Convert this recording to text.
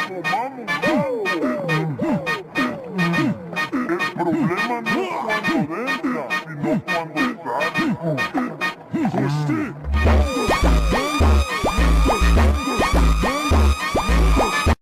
comamos algo. El problema no es cuando entra, sino cuando sale. Hijo, usted